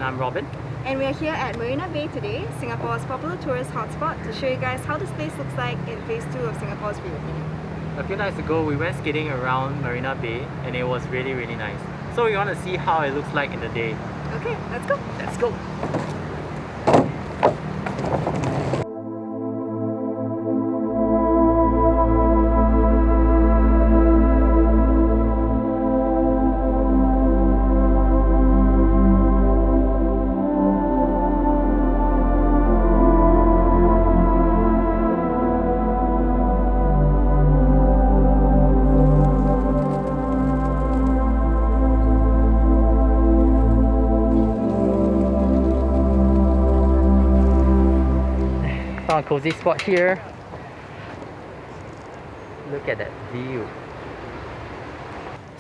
I'm Robin. And we are here at Marina Bay today, Singapore's popular tourist hotspot, to show you guys how this place looks like in phase 2 of Singapore's reopening. A few nights ago, we went skating around Marina Bay and it was really nice. So we want to see how it looks like in the day. Okay, let's go. Let's go! Found a cozy spot here. Look at that view.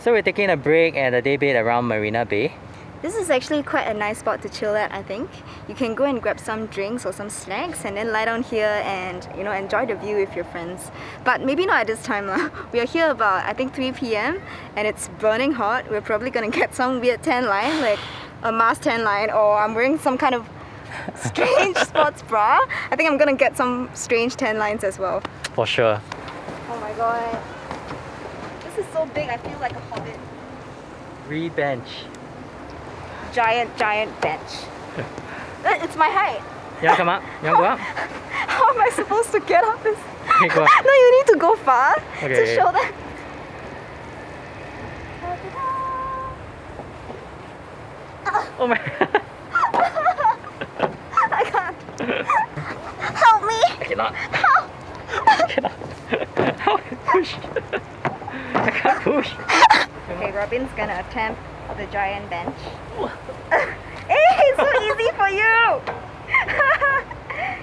So we're taking a break at a day bed around Marina Bay. This is actually quite a nice spot to chill at, I think. You can go and grab some drinks or some snacks and then lie down here and enjoy the view with your friends. But maybe not at this time lah. We are here about I think 3 PM and it's burning hot. We're probably gonna get some weird tan line, like a mask tan line, or I'm wearing some kind of strange sports bra. I think I'm gonna get some strange tan lines as well. For sure. Oh my god. This is so big, I feel like a hobbit. Bench. Giant bench. It's my height. You wanna come up? You wanna go up? How am I supposed to get up this? Okay, go up. No, you need to go far to show them. Oh my I can't. Help me! I cannot. Help! I cannot. How? Push. I can't push. Okay, Robin's gonna attempt the giant bench. Hey, it's so easy for you!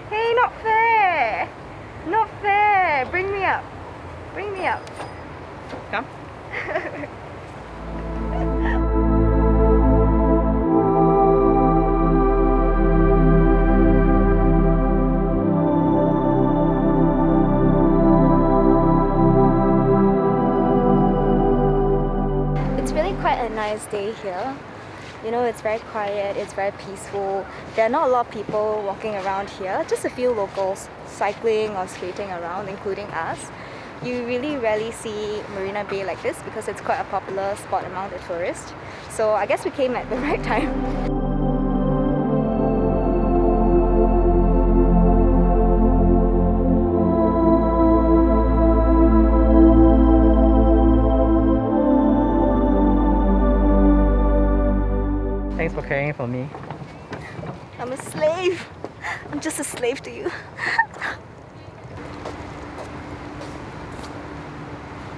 Hey, not fair! Not fair! Bring me up. Bring me up. Come. Quite a nice day here. You know, it's very quiet, it's very peaceful. There are not a lot of people walking around here, just a few locals cycling or skating around, including us. You really rarely see Marina Bay like this because it's quite a popular spot among the tourists. So I guess we came at the right time. Thanks for caring for me. I'm a slave. I'm just a slave to you.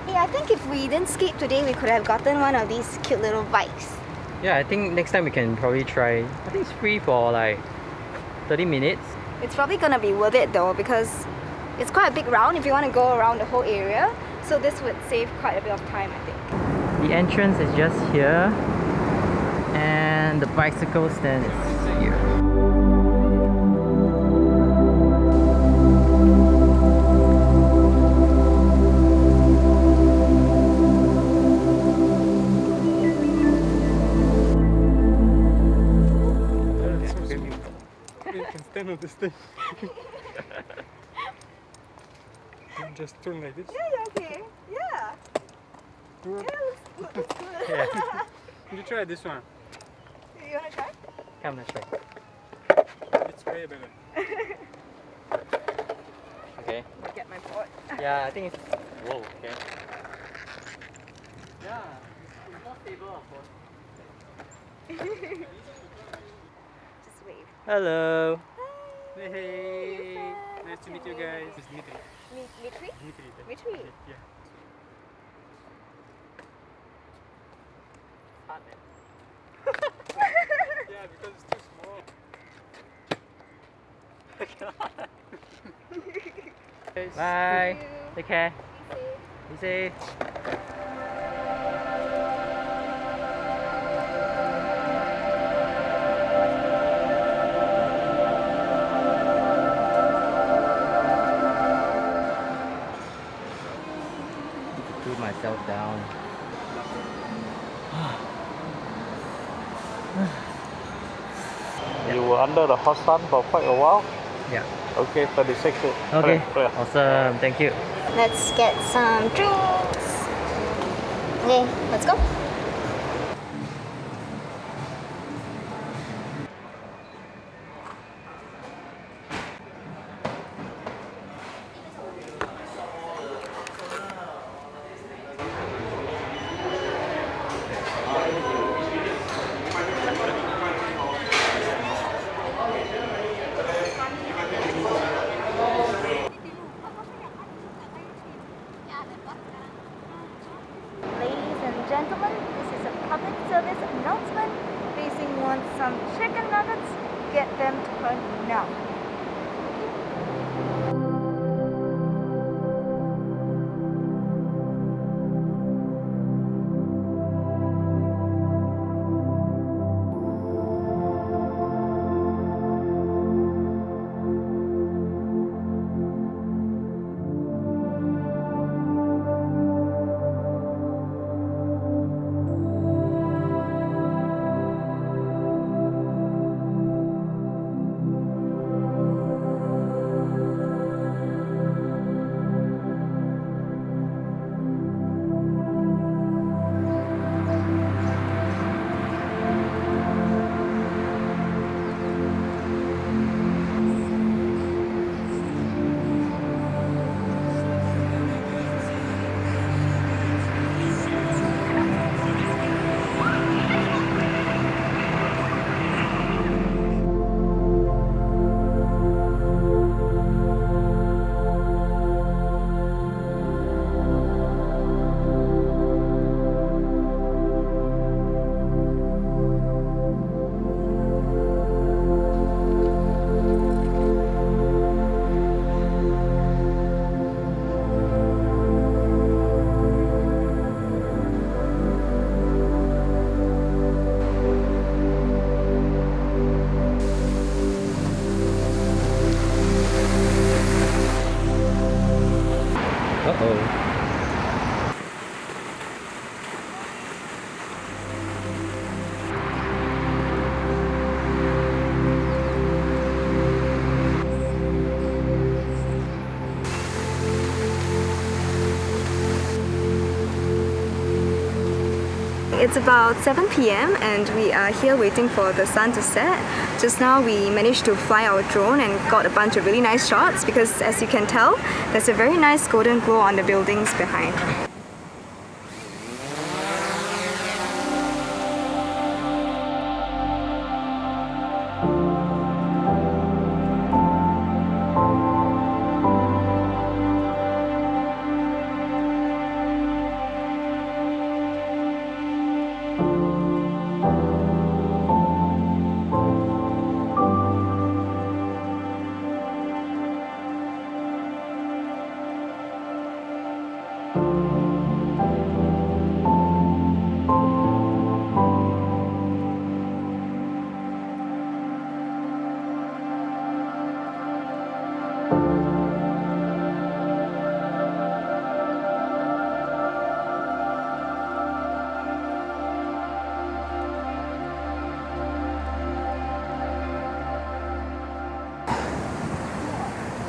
Yeah, I think if we didn't skate today, we could have gotten one of these cute little bikes. Yeah, I think next time we can probably try. I think it's free for like 30 minutes. It's probably gonna be worth it though because it's quite a big round if you want to go around the whole area. So this would save quite a bit of time, I think. The entrance is just here. And the bicycle stand is here. You can stand on this thing. Just turn like this. Yeah, okay. Yeah. Good. Yeah, looks good. Yeah. You try this one. You wanna try? Come, let's try. It's way better. Okay. I'll get my board. Yeah, I think it's... Whoa, okay. Yeah, it's more stable, of course. Just wave. Hello. Hey, hey. Nice to meet you guys. It's Dmitry. Dmitry? Dmitry. Dmitry? Yeah. Hot, man. Yeah, because it's too small. Bye. Take care. Be safe. Cool myself down. under the hot sun for quite a while. Yeah. Okay, 36. Okay. Clear. Awesome. Thank you. Let's get some drinks. Okay, let's go. Ladies and gentlemen, this is a public service announcement. Facing wants some chicken nuggets, get them to her now. Uh-oh. It's about 7 p.m. and we are here waiting for the sun to set. Just now we managed to fly our drone and got a bunch of really nice shots because, as you can tell, there's a very nice golden glow on the buildings behind.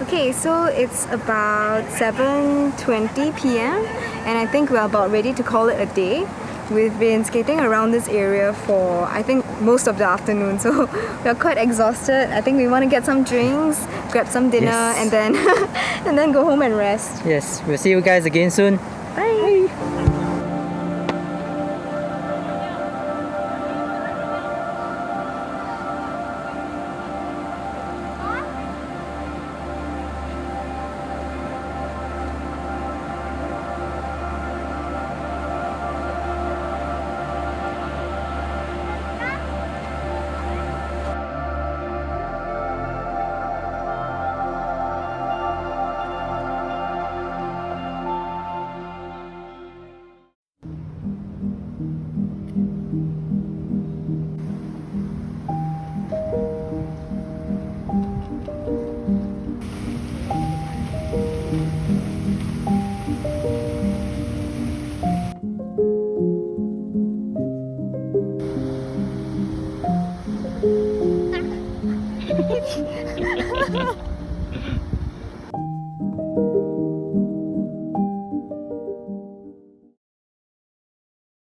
Okay, so it's about 7:20 p.m. and I think we're about ready to call it a day. We've been skating around this area for, I think, most of the afternoon, so we're quite exhausted. I think we want to get some drinks, grab some dinner, Yes. and then and then go home and rest. Yes, we'll see you guys again soon. Bye.